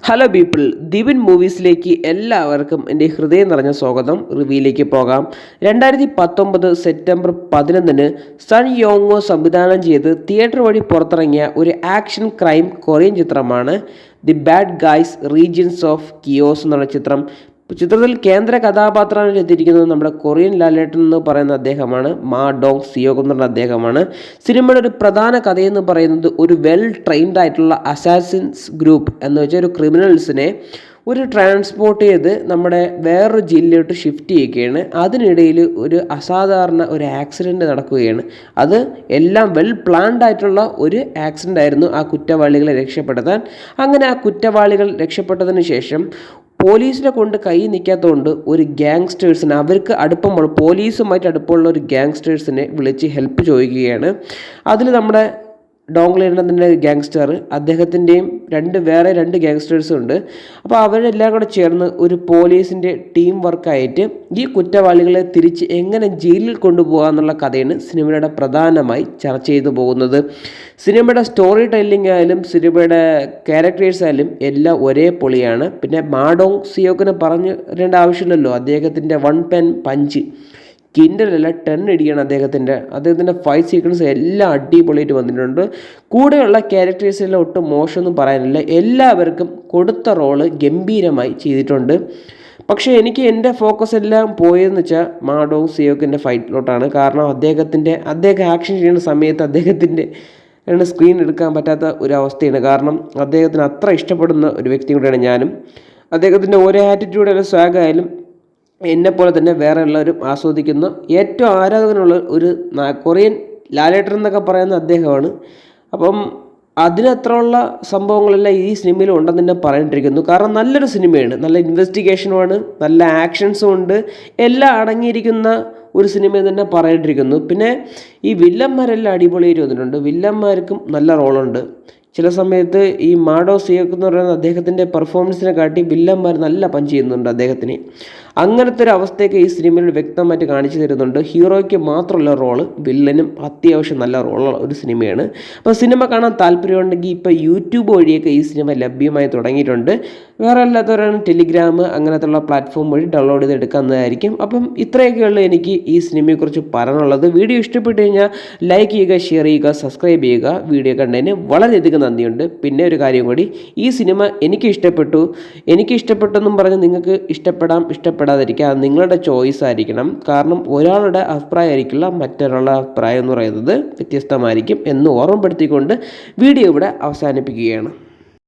Hello people, Divin മൂവീസിലേക്ക് എല്ലാവർക്കും എൻ്റെ ഹൃദയം നിറഞ്ഞ സ്വാഗതം. റിവ്യൂയിലേക്ക് പോകാം. 2019 സെപ്റ്റംബർ 11 സൺ യോങ്ങോ സംവിധാനം ചെയ്ത് തിയേറ്റർ വഴി പുറത്തിറങ്ങിയ ഒരു ആക്ഷൻ ക്രൈം കൊറിയൻ ചിത്രമാണ് the bad guys regions of kiosk എന്നുള്ള ചിത്രം. ചിത്രത്തിൽ കേന്ദ്ര കഥാപാത്രമായി എത്തിയിരിക്കുന്നത് നമ്മുടെ കൊറിയൻ ലാലേട്ടൻ എന്ന് പറയുന്ന അദ്ദേഹമാണ്. മാ ഡോങ് സിയോഗ് എന്ന് പറഞ്ഞ അദ്ദേഹമാണ്. സിനിമയുടെ ഒരു പ്രധാന കഥയെന്ന് പറയുന്നത് ഒരു വെൽ ട്രെയിൻഡ് ആയിട്ടുള്ള അസാസിൻസ് ഗ്രൂപ്പ് എന്ന് വെച്ചാൽ ഒരു ക്രിമിനൽസിനെ ഒരു ട്രാൻസ്പോർട്ട് ചെയ്ത് നമ്മുടെ വേറൊരു ജില്ലയിലോട്ട് ഷിഫ്റ്റ് ചെയ്യുകയാണ്. അതിനിടയിൽ ഒരു അസാധാരണ ഒരു ആക്സിഡൻറ്റ് നടക്കുകയാണ്. അത് എല്ലാം വെൽ പ്ലാൻഡ് ആയിട്ടുള്ള ഒരു ആക്സിഡൻ്റ് ആയിരുന്നു ആ കുറ്റവാളികളെ രക്ഷപ്പെടുത്താൻ. അങ്ങനെ ആ കുറ്റവാളികൾ രക്ഷപ്പെട്ടതിന് ശേഷം പോലീസിനെ കൊണ്ട് കൈ നിൽക്കാത്തതുകൊണ്ട് ഒരു ഗ്യാങ്സ്റ്റേഴ്സിനെ, അവർക്ക് അടുപ്പമുള്ള പോലീസുമായിട്ട് അടുപ്പമുള്ള ഒരു ഗ്യാങ്സ്റ്റേഴ്സിനെ വിളിച്ച് ഹെൽപ്പ് ചോദിക്കുകയാണ്. അതിൽ നമ്മുടെ ഡോങ്ലേണ്ടതിൻ്റെ ഗ്യാങ്സ്റ്റർ, അദ്ദേഹത്തിൻ്റെയും വേറെ രണ്ട് ഗ്യാങ്സ്റ്റേഴ്സും ഉണ്ട്. അപ്പോൾ അവരെല്ലാം കൂടെ ചേർന്ന് ഒരു പോലീസിൻ്റെ ടീം വർക്കായിട്ട് ഈ കുറ്റവാളികളെ തിരിച്ച് എങ്ങനെ ജയിലിൽ കൊണ്ടുപോകുക എന്നുള്ള കഥയാണ് സിനിമയുടെ പ്രധാനമായി ചർച്ച ചെയ്തു പോകുന്നത്. സിനിമയുടെ സ്റ്റോറി ടെല്ലിംഗ് ആയാലും സിനിമയുടെ ക്യാരക്ടേഴ്സ് ആയാലും എല്ലാം ഒരേ പൊളിയാണ്. പിന്നെ മാഡോങ് സിയോക്കിനെ പറഞ്ഞു തരേണ്ട ആവശ്യമില്ലല്ലോ. അദ്ദേഹത്തിൻ്റെ വൺ പെൻ പഞ്ച് കിൻഡലല്ല 10 ഇടിയാണ് അദ്ദേഹത്തിൻ്റെ ഫൈറ്റ് സീക്വൻസ് എല്ലാം അടിപൊളിയായിട്ട് വന്നിട്ടുണ്ട്. കൂടെയുള്ള ക്യാരക്ടേഴ്സെല്ലാം ഒട്ടും മോശമൊന്നും പറയാനില്ല. എല്ലാവർക്കും കൊടുത്ത റോള് ഗംഭീരമായി ചെയ്തിട്ടുണ്ട്. പക്ഷേ എനിക്ക് എൻ്റെ ഫോക്കസ് എല്ലാം പോയതെന്ന് വെച്ചാൽ മാഡോങ് സിയോക്കിൻ്റെ ഫൈറ്റിലോട്ടാണ്. കാരണം അദ്ദേഹം ആക്ഷൻ ചെയ്യുന്ന സമയത്ത് അദ്ദേഹത്തിൻ്റെ സ്ക്രീൻ എടുക്കാൻ പറ്റാത്ത ഒരു അവസ്ഥയാണ്. കാരണം അദ്ദേഹത്തിന് അത്ര ഇഷ്ടപ്പെടുന്ന ഒരു വ്യക്തി കൂടെയാണ് ഞാനും. അദ്ദേഹത്തിൻ്റെ ഓരോ ആറ്റിറ്റ്യൂഡായാലും സ്വാഗായാലും എന്നെപ്പോലെ തന്നെ വേറെ എല്ലാവരും ആസ്വദിക്കുന്ന ഏറ്റവും ആരാധകനുള്ള ഒരു കൊറിയൻ ലാലേട്ടൻ എന്നൊക്കെ പറയുന്ന അദ്ദേഹമാണ്. അപ്പം അതിനത്രയുള്ള സംഭവങ്ങളെല്ലാം ഈ സിനിമയിൽ ഉണ്ടെന്ന് തന്നെ പറയേണ്ടിയിരിക്കുന്നു. കാരണം നല്ലൊരു സിനിമയാണ്, നല്ല ഇൻവെസ്റ്റിഗേഷനുമാണ്, നല്ല ആക്ഷൻസും ഉണ്ട്, എല്ലാം അടങ്ങിയിരിക്കുന്ന ഒരു സിനിമ തന്നെ പറയേണ്ടിയിരിക്കുന്നു. പിന്നെ ഈ വില്ലന്മാരെല്ലാം അടിപൊളിയായിട്ട് വന്നിട്ടുണ്ട്. വില്ലന്മാർക്കും നല്ല റോളുണ്ട്. ചില സമയത്ത് ഈ മാഡോ സിയോക്ക് എന്ന് പറയുന്ന അദ്ദേഹത്തിൻ്റെ പെർഫോമൻസിനെ കാട്ടി വില്ലന്മാർ നല്ല പഞ്ച് ചെയ്യുന്നുണ്ട് അദ്ദേഹത്തിന്. അങ്ങനത്തെ ഒരു അവസ്ഥയൊക്കെ ഈ സിനിമയിൽ വ്യക്തമായിട്ട് കാണിച്ചു തരുന്നുണ്ട്. ഹീറോയ്ക്ക് മാത്രമുള്ള റോള്, വില്ലനും അത്യാവശ്യം നല്ല റോളുള്ള ഒരു സിനിമയാണ്. അപ്പോൾ സിനിമ കാണാൻ താല്പര്യമുണ്ടെങ്കിൽ ഇപ്പോൾ യൂട്യൂബ് വഴിയൊക്കെ ഈ സിനിമ ലഭ്യമായി തുടങ്ങിയിട്ടുണ്ട്. വേറെ അല്ലാത്തവരാണ് ടെലിഗ്രാം അങ്ങനത്തുള്ള പ്ലാറ്റ്ഫോം വഴി ഡൗൺലോഡ് ചെയ്ത് എടുക്കുന്നതായിരിക്കും. അപ്പം ഇത്രയൊക്കെയുള്ളൂ എനിക്ക് ഈ സിനിമയെക്കുറിച്ച് പറയാനുള്ളത്. വീഡിയോ ഇഷ്ടപ്പെട്ട് കഴിഞ്ഞാൽ ലൈക്ക് ചെയ്യുക, ഷെയർ ചെയ്യുക, സബ്സ്ക്രൈബ് ചെയ്യുക. വീഡിയോ കണ്ടതിന് വളരെയധികം നന്ദിയുണ്ട്. പിന്നെ ഒരു കാര്യം കൂടി, ഈ സിനിമ എനിക്ക് ഇഷ്ടപ്പെട്ടെന്നും പറഞ്ഞ് നിങ്ങൾക്ക് ഇഷ്ടപ്പെടാതിരിക്കുക, അത് നിങ്ങളുടെ ചോയ്സ് ആയിരിക്കണം. കാരണം ഒരാളുടെ അഭിപ്രായം ആയിരിക്കില്ല മറ്റൊരാളുടെ അഭിപ്രായം എന്ന് പറയുന്നത് വ്യത്യസ്തമായിരിക്കും എന്ന് ഓർമ്മപ്പെടുത്തിക്കൊണ്ട് വീഡിയോ ഇവിടെ അവസാനിപ്പിക്കുകയാണ്.